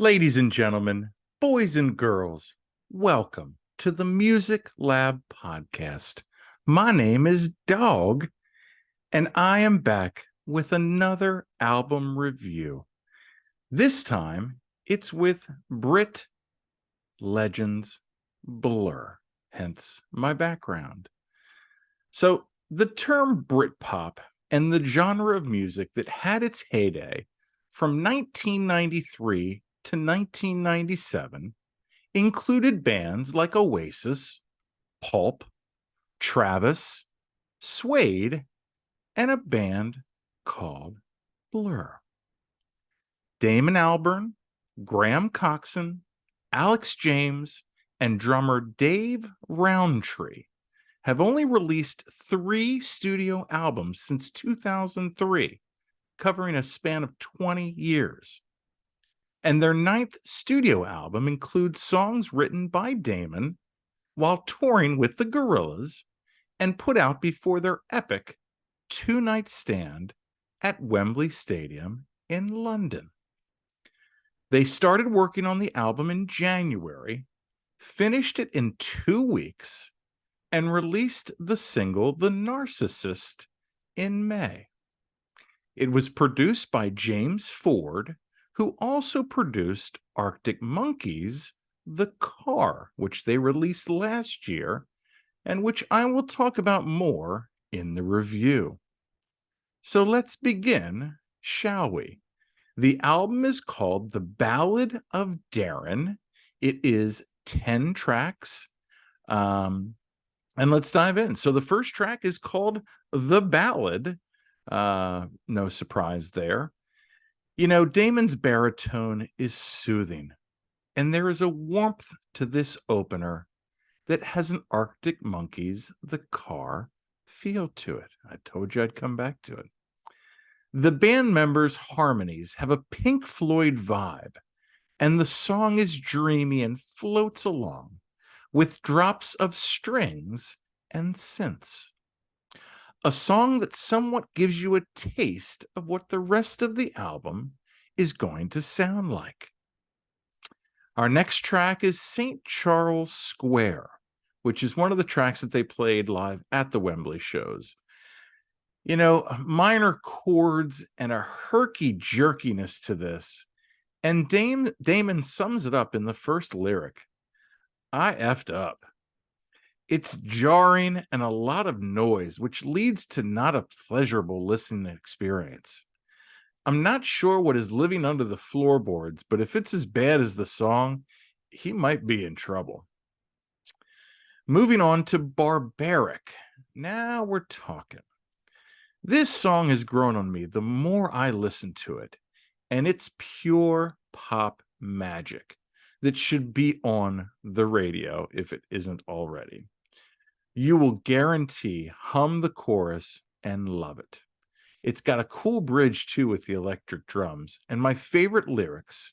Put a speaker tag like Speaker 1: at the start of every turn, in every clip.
Speaker 1: Ladies and gentlemen, boys and girls, welcome to the Music Lab podcast. My name is Dogg, and I am back with another album review. This time, it's with Brit Legends Blur, hence my background. So, the term Britpop and the genre of music that had its heyday from 1993 to 1997 included bands like Oasis, Pulp, Travis, Suede, and a band called Blur. Damon Albarn, Graham Coxon, Alex James, and drummer Dave Rowntree have only released 3 studio albums since 2003, covering a span of 20 years. And their 9th studio album includes songs written by Damon while touring with the Gorillaz and put out before their epic 2-night stand at Wembley Stadium in London. They started working on the album in January, finished it in 2 weeks, and released the single The Narcissist in May. It was produced by James Ford, who also produced Arctic Monkeys' The Car, which they released last year, and which I will talk about more in the review. So let's begin, shall we? The album is called The Ballad of Darren. It is 10 tracks. And let's dive in. So the first track is called The Ballad. No surprise there. You know, Damon's baritone is soothing, and there is a warmth to this opener that has an Arctic Monkeys' The Car feel to it. I told you I'd come back to it. The band members' harmonies have a Pink Floyd vibe, and the song is dreamy and floats along with drops of strings and synths. A song that somewhat gives you a taste of what the rest of the album is going to sound like. Our next track is St. Charles Square, which is one of the tracks that they played live at the Wembley shows. You know, minor chords and a herky-jerkiness to this, and Damon sums it up in the first lyric. I effed up. It's jarring and a lot of noise, which leads to not a pleasurable listening experience. I'm not sure what is living under the floorboards, but if it's as bad as the song, he might be in trouble. Moving on to Barbaric. Now we're talking. This song has grown on me the more I listen to it, and it's pure pop magic that should be on the radio if it isn't already. You will guarantee hum the chorus and love it. It's got a cool bridge too with the electric drums. And my favorite lyrics,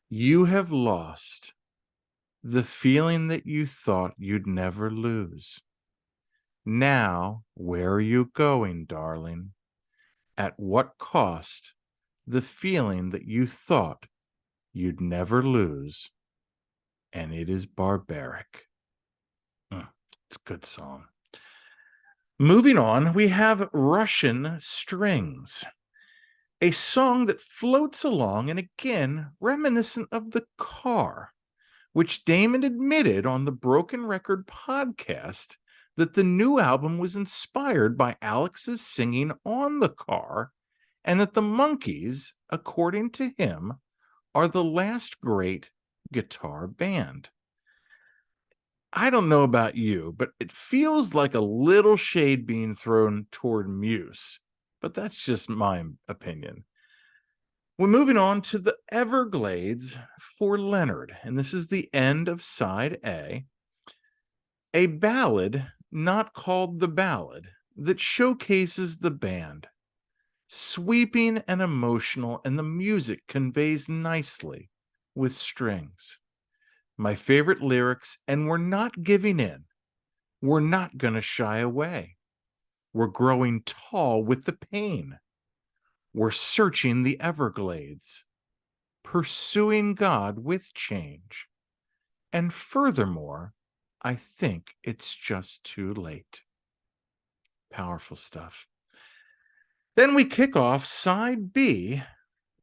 Speaker 1: you have lost the feeling that you thought you'd never lose. Now, where are you going, darling? At what cost the feeling that you thought you'd never lose? And it is barbaric. It's a good song. Moving on, we have Russian Strings, a song that floats along and again reminiscent of The Car, which Damon admitted on the Broken Record podcast that the new album was inspired by Alex's singing on The Car, and that the Monkees, according to him, are the last great guitar band. I don't know about you, but it feels like a little shade being thrown toward Muse, but that's just my opinion. We're moving on to the Everglades for Leonard, and this is the end of side a ballad not called The Ballad that showcases the band. Sweeping and emotional, and the music conveys nicely with strings. My favorite lyrics, and we're not giving in. We're not going to shy away. We're growing tall with the pain. We're searching the Everglades. pursuing God with change. And furthermore, I think it's just too late. Powerful stuff. Then we kick off side B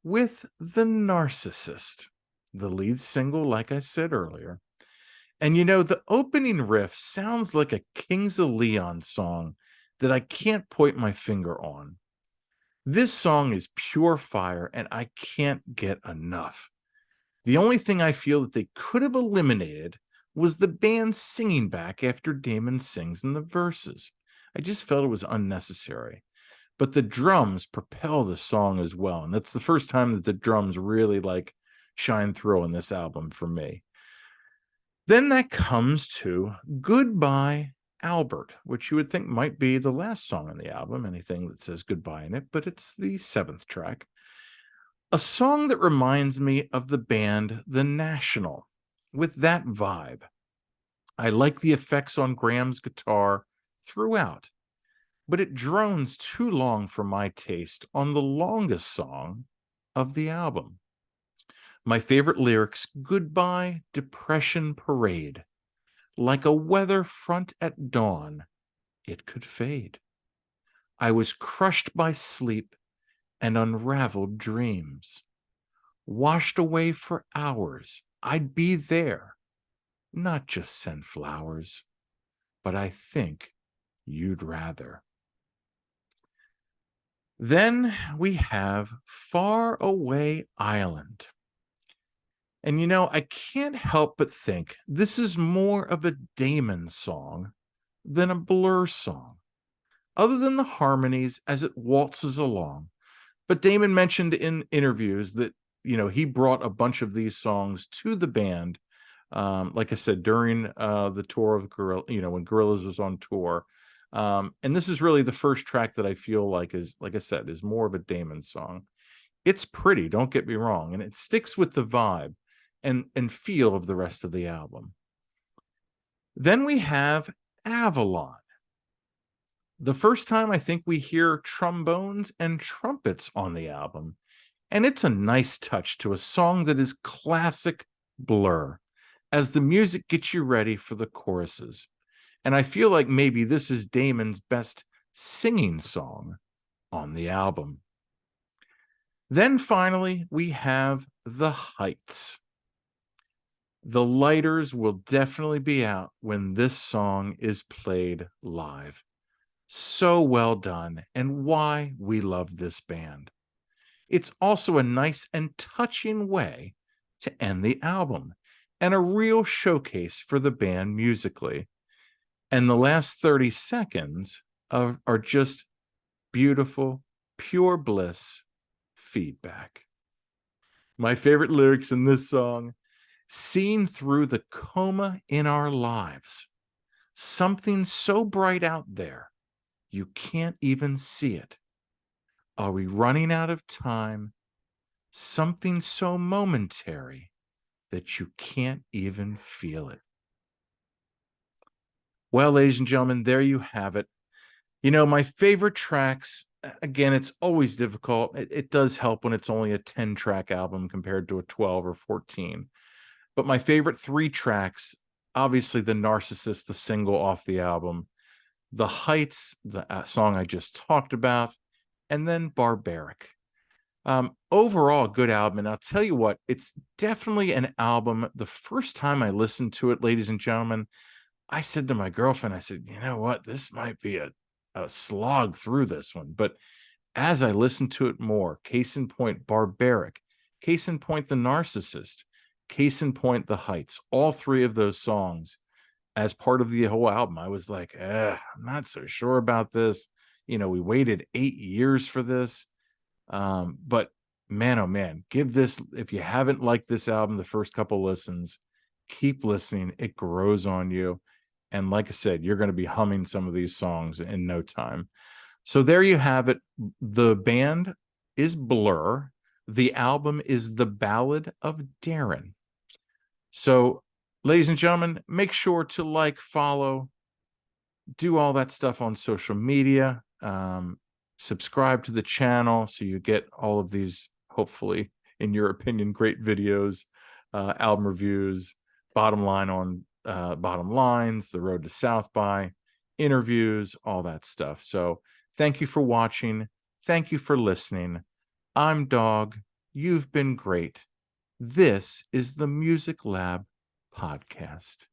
Speaker 1: with The Narcissist, the lead single, like I said earlier. And the opening riff sounds like a Kings of Leon song that I can't point my finger on. This song is pure fire, and I can't get enough. The only thing I feel that they could have eliminated was the band singing back after Damon sings in the verses. I just felt it was unnecessary. But the drums propel the song as well. And that's the first time that the drums really shine through on this album for me. Then that comes to Goodbye Albert, which you would think might be the last song on the album, anything that says goodbye in it, but it's the 7th track. A song that reminds me of the band The National, with that vibe. I like the effects on Graham's guitar throughout, but it drones too long for my taste on the longest song of the album. My favorite lyrics, Goodbye Depression Parade. Like a weather front at dawn, it could fade. I was crushed by sleep and unraveled dreams. Washed away for hours, I'd be there. Not just send flowers, but I think you'd rather. Then we have Far Away Island. And I can't help but think this is more of a Damon song than a Blur song, other than the harmonies as it waltzes along. But Damon mentioned in interviews that, he brought a bunch of these songs to the band, like I said, during the tour of Gorilla, when Gorillaz was on tour. And this is really the first track that I feel like is, like I said, is more of a Damon song. It's pretty, don't get me wrong, and it sticks with the vibe and feel of the rest of the album. Then we have Avalon. The first time I think we hear trombones and trumpets on the album, and it's a nice touch to a song that is classic Blur, as the music gets you ready for the choruses. And I feel like maybe this is Damon's best singing song on the album. Then finally, we have The Heights. The lighters will definitely be out when this song is played live. So well done, and why we love this band. It's also a nice and touching way to end the album, and a real showcase for the band musically. And the last 30 seconds are just beautiful, pure bliss feedback. My favorite lyrics in this song: seen through the coma in our lives, something so bright out there, you can't even see it. Are we running out of time? Something so momentary that you can't even feel it. Well, ladies and gentlemen, there you have it. My favorite tracks, again, it's always difficult. It does help when it's only a 10-track album compared to a 12 or 14. But my favorite 3 tracks, obviously The Narcissist, the single off the album, The Heights, the song I just talked about, and then Barbaric. Overall, a good album. And I'll tell you what, it's definitely an album. The first time I listened to it, ladies and gentlemen, I said to my girlfriend, I said, you know what, this might be a slog through this one. But as I listened to it more, case in point, Barbaric, case in point, The Narcissist, case in point, The Heights, all 3 of those songs as part of the whole album, I was like, I'm not so sure about this. We waited 8 years for this. But man, oh man, give this, if you haven't liked this album the first couple listens, keep listening. It grows on you. And like I said, you're going to be humming some of these songs in no time. So there you have it. The band is Blur. The album is The Ballad of Darren. So, ladies and gentlemen, make sure to like, follow, do all that stuff on social media. Subscribe to the channel so you get all of these, hopefully, in your opinion, great videos, album reviews, bottom line on bottom lines, the road to South by, interviews, all that stuff. So thank you for watching. Thank you for listening. I'm Dogg. You've been great. This is the Music Lab Podcast.